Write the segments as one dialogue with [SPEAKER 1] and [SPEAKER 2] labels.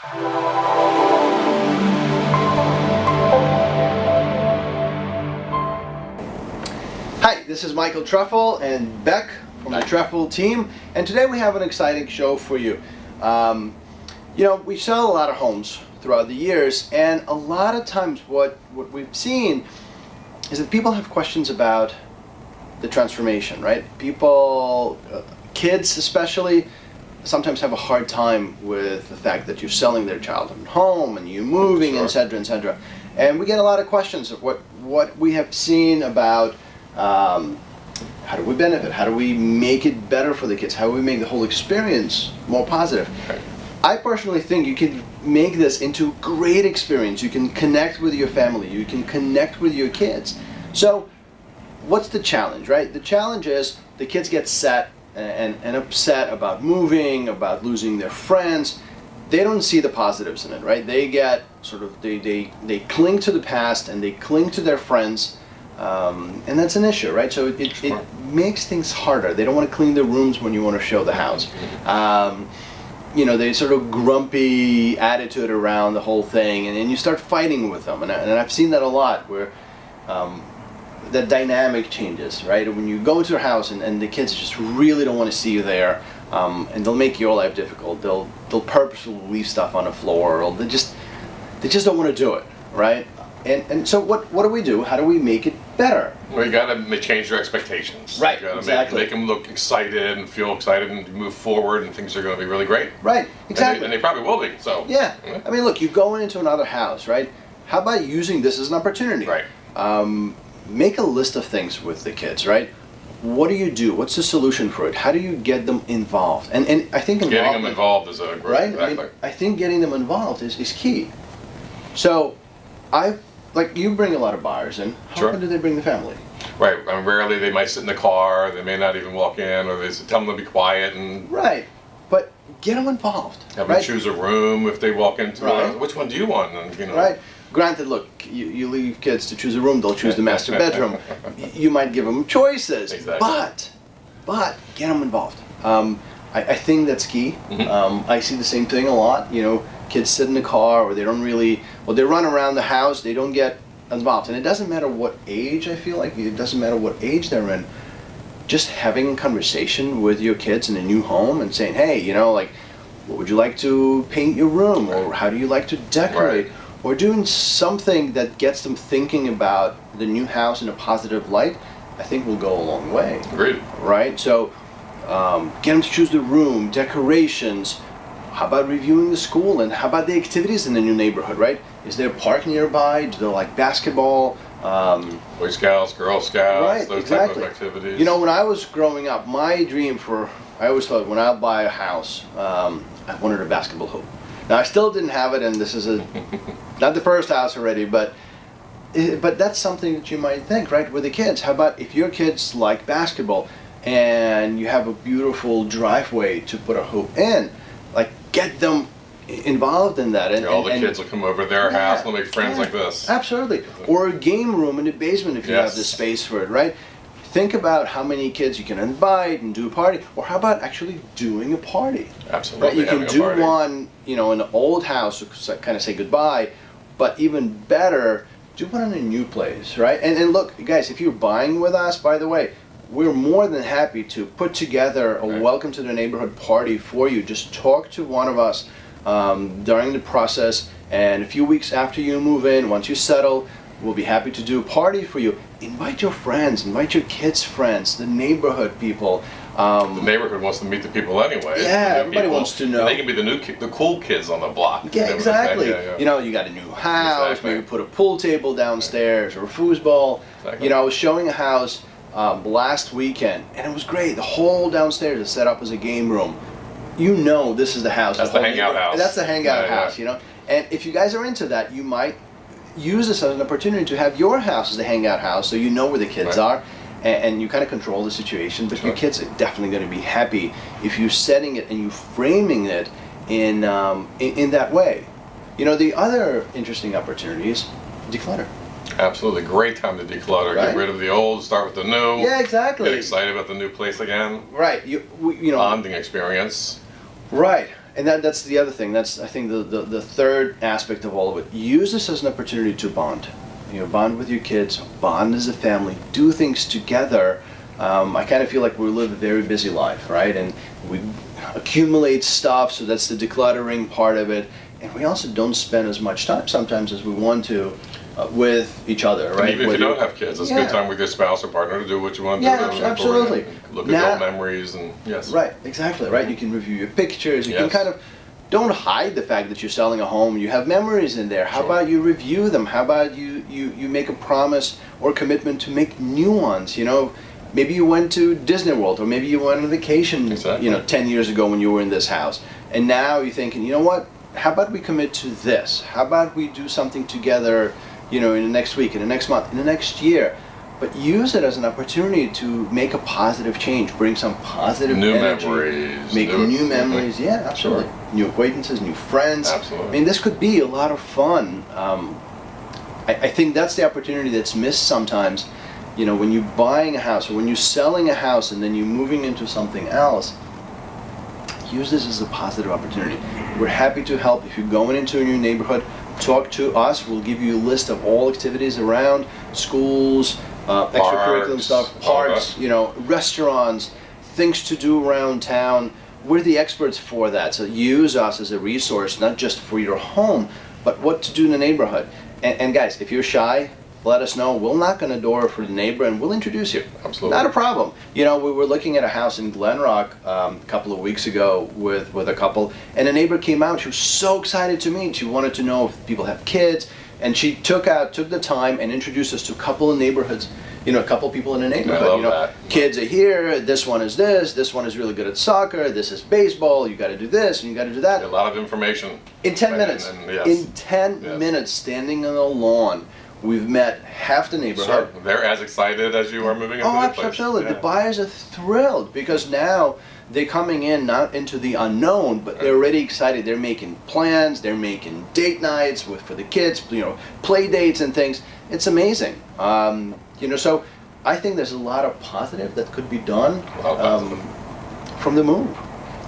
[SPEAKER 1] Hi, this is Michael Trefel and Beck from the Trefel team, and today we have an exciting show for you. We sell a lot of homes throughout the years, and a lot of times what we've seen is that people have questions about the transformation, right? People, kids especially, sometimes have a hard time with the fact that you're selling their childhood home and you're moving,
[SPEAKER 2] Sure.
[SPEAKER 1] etc., etc. And we get a lot of questions of what we have seen about how do we benefit? How do we make it better for the kids? How do we make the whole experience more positive?
[SPEAKER 2] Okay.
[SPEAKER 1] I personally think you can make this into a great experience. You can connect with your family. You can connect with your kids. So what's the challenge, right? The challenge is the kids get set and upset about moving, about losing their friends. They don't see the positives in it, right? They get sort of, they cling to the past and they cling to their friends. And that's an issue, right? So it makes things harder. They don't want to clean their rooms when you want to show the house. They sort of grumpy attitude around the whole thing, and you start fighting with them. And I've seen that a lot, where the dynamic changes, right? When you go into their house and the kids just really don't want to see you there, and they'll make your life difficult. They'll purposely leave stuff on the floor, or they just don't want to do it, right? And so what do we do? How do we make it better?
[SPEAKER 2] Well, you got to change your expectations.
[SPEAKER 1] Right,
[SPEAKER 2] You gotta
[SPEAKER 1] exactly.
[SPEAKER 2] make them look excited and feel excited and move forward, and things are going to be really great.
[SPEAKER 1] Right, exactly.
[SPEAKER 2] And they probably will be. So
[SPEAKER 1] Yeah. I mean, look, you're going into another house, right? How about using this as an opportunity?
[SPEAKER 2] Right.
[SPEAKER 1] Make a list of things with the kids, right? What do you do? What's the solution for it? How do you get them involved? And I think
[SPEAKER 2] Getting them involved is a great.
[SPEAKER 1] right?
[SPEAKER 2] Exactly.
[SPEAKER 1] I think getting them involved is key. So, you bring a lot of buyers in. How
[SPEAKER 2] Sure.
[SPEAKER 1] often do they bring the family?
[SPEAKER 2] Right. And rarely they might sit in the car. They may not even walk in, or they tell them to be quiet and
[SPEAKER 1] Right. But get them involved.
[SPEAKER 2] have
[SPEAKER 1] right?
[SPEAKER 2] them choose a room if they walk into
[SPEAKER 1] Right.
[SPEAKER 2] which one do you want? And
[SPEAKER 1] Right. Granted, look, you leave kids to choose a room, they'll choose the master bedroom. You might give them choices,
[SPEAKER 2] Exactly.
[SPEAKER 1] but get them involved. I think that's key. I see the same thing a lot. Kids sit in the car, or they don't really, they run around the house, they don't get involved. And it doesn't matter what age, I feel like, it doesn't matter what age they're in. Just having a conversation with your kids in a new home and saying, hey, what would you like to paint your room? Or how do you like to decorate?
[SPEAKER 2] Right.
[SPEAKER 1] Or doing something that gets them thinking about the new house in a positive light, I think will go a long way.
[SPEAKER 2] Agreed.
[SPEAKER 1] Right? So get them to choose the room, decorations. How about reviewing the school, and how about the activities in the new neighborhood, right? Is there a park nearby? Do they like basketball?
[SPEAKER 2] Boy Scouts, Girl Scouts,
[SPEAKER 1] Right,
[SPEAKER 2] those
[SPEAKER 1] exactly.
[SPEAKER 2] type of activities.
[SPEAKER 1] When I was growing up, my dream I always thought when I buy a house, I wanted a basketball hoop. Now I still didn't have it, and this is not the first house already, but that's something that you might think, right, with the kids. How about if your kids like basketball, and you have a beautiful driveway to put a hoop in, get them involved in that. And
[SPEAKER 2] all the kids will come over to their house and they'll make friends like this.
[SPEAKER 1] Absolutely. Or a game room in the basement if you have the space for it, right? Think about how many kids you can invite and do a party. Or how about actually doing a party?
[SPEAKER 2] Absolutely.
[SPEAKER 1] Right? You can
[SPEAKER 2] having a
[SPEAKER 1] do
[SPEAKER 2] party.
[SPEAKER 1] one, in an old house to kind of say goodbye, but even better, do one in a new place, right? And look, guys, if you're buying with us, by the way, we're more than happy to put together a welcome to the neighborhood party for you. Just talk to one of us during the process, and a few weeks after you move in, once you settle, we'll be happy to do a party for you. Invite your friends, invite your kids' friends, the neighborhood people.
[SPEAKER 2] The neighborhood wants to meet the people anyway.
[SPEAKER 1] Yeah,
[SPEAKER 2] The
[SPEAKER 1] everybody
[SPEAKER 2] people,
[SPEAKER 1] wants to know.
[SPEAKER 2] and they can be the cool kids on the block.
[SPEAKER 1] Yeah, exactly.
[SPEAKER 2] Yeah.
[SPEAKER 1] You got a new house,
[SPEAKER 2] Exactly.
[SPEAKER 1] maybe put a pool table downstairs or a foosball.
[SPEAKER 2] Exactly.
[SPEAKER 1] I was showing a house last weekend, and it was great. The whole downstairs is set up as a game room. This is the house.
[SPEAKER 2] That's the hangout house.
[SPEAKER 1] That's the hangout
[SPEAKER 2] Yeah,
[SPEAKER 1] house, And if you guys are into that, you might use this as an opportunity to have your house as the hangout house, so you know where the kids are, and you kind of control the situation. But your kids are definitely going to be happy if you're setting it and you framing it in that way. The other interesting opportunities, declutter.
[SPEAKER 2] Absolutely. Great time to declutter.
[SPEAKER 1] Right?
[SPEAKER 2] Get rid of the old, start with the new.
[SPEAKER 1] Yeah, exactly.
[SPEAKER 2] Get excited about the new place again.
[SPEAKER 1] Right.
[SPEAKER 2] Bonding experience.
[SPEAKER 1] Right. And that's the other thing. That's, I think, the third aspect of all of it. Use this as an opportunity to bond. Bond with your kids, bond as a family, do things together. I kind of feel like we live a very busy life, right? And we accumulate stuff, so that's the decluttering part of it. And we also don't spend as much time sometimes as we want to with each other, right?
[SPEAKER 2] Even if you don't have kids, it's a good time with your spouse or partner to do what you want to do.
[SPEAKER 1] Absolutely.
[SPEAKER 2] Look at old memories and yes.
[SPEAKER 1] Right, exactly, right? You can review your pictures, you can kind of, don't hide the fact that you're selling a home, you have memories in there. How about you review them? How about you make a promise or commitment to make new ones, Maybe you went to Disney World, or maybe you went on vacation, 10 years ago when you were in this house. And now you're thinking, you know what? How about we commit to this? How about we do something together, in the next week, in the next month, in the next year? But use it as an opportunity to make a positive change, bring some positive energy,
[SPEAKER 2] memories,
[SPEAKER 1] make new memories. Yeah, absolutely. Sure. New acquaintances, new friends.
[SPEAKER 2] Absolutely.
[SPEAKER 1] I mean, this could be a lot of fun. I think that's the opportunity that's missed sometimes. When you're buying a house or when you're selling a house and then you're moving into something else, use this as a positive opportunity. We're happy to help. If you're going into a new neighborhood, talk to us. We'll give you a list of all activities around, schools, extracurricular stuff, parks, restaurants, things to do around town. We're the experts for that. So use us as a resource, not just for your home, but what to do in the neighborhood. And guys, if you're shy, let us know. We'll knock on the door for the neighbor and we'll introduce you.
[SPEAKER 2] Absolutely.
[SPEAKER 1] Not a problem. We were looking at a house in Glen Rock a couple of weeks ago with a couple, and a neighbor came out. She was so excited to meet. She wanted to know if people have kids, and she took the time and introduced us to a couple of neighborhoods, a couple people in the neighborhood.
[SPEAKER 2] I love that.
[SPEAKER 1] Kids are here, this one is this one is really good at soccer, this is baseball, you got to do this and you got to do that.
[SPEAKER 2] A lot of information.
[SPEAKER 1] In 10 minutes.
[SPEAKER 2] Yes.
[SPEAKER 1] In 10 minutes, standing on the lawn, we've met half the neighborhood.
[SPEAKER 2] Sure. They're as excited as you are moving into the place.
[SPEAKER 1] Absolutely. Yeah. The buyers are thrilled because now they're coming in not into the unknown, but they're already excited. They're making plans. They're making date nights for the kids, play dates and things. It's amazing. So I think there's a lot of positive that could be done from the move.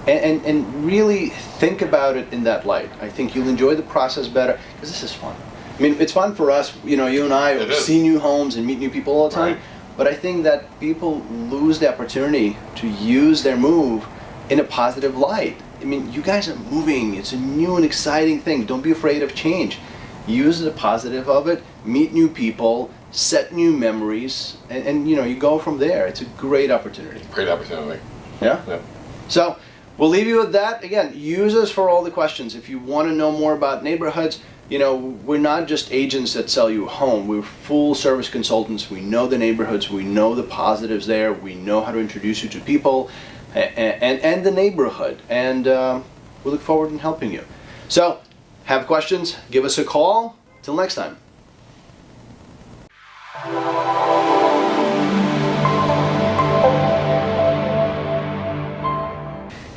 [SPEAKER 1] And really think about it in that light. I think you'll enjoy the process better because this is fun. I mean, it's fun for us, you and I see new homes and meet new people all the time, but I think that people lose the opportunity to use their move in a positive light. I mean, you guys are moving. It's a new and exciting thing. Don't be afraid of change. Use the positive of it, meet new people, set new memories, and you go from there. It's a great opportunity.
[SPEAKER 2] Great opportunity.
[SPEAKER 1] Yeah? So we'll leave you with that. Again, use us for all the questions. If you want to know more about neighborhoods, we're not just agents that sell you a home. We're full service consultants. We know the neighborhoods. We know the positives there. We know how to introduce you to people and the neighborhood. And we look forward to helping you. So, have questions? Give us a call. Till next time.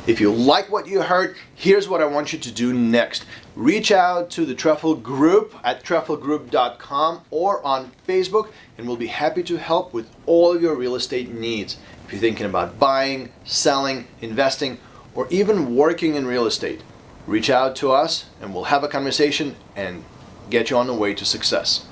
[SPEAKER 1] If you like what you heard, here's what I want you to do next. Reach out to the Trefel Group at trefelgroup.com or on Facebook, and we'll be happy to help with all of your real estate needs. If you're thinking about buying, selling, investing, or even working in real estate, reach out to us and we'll have a conversation and get you on the way to success.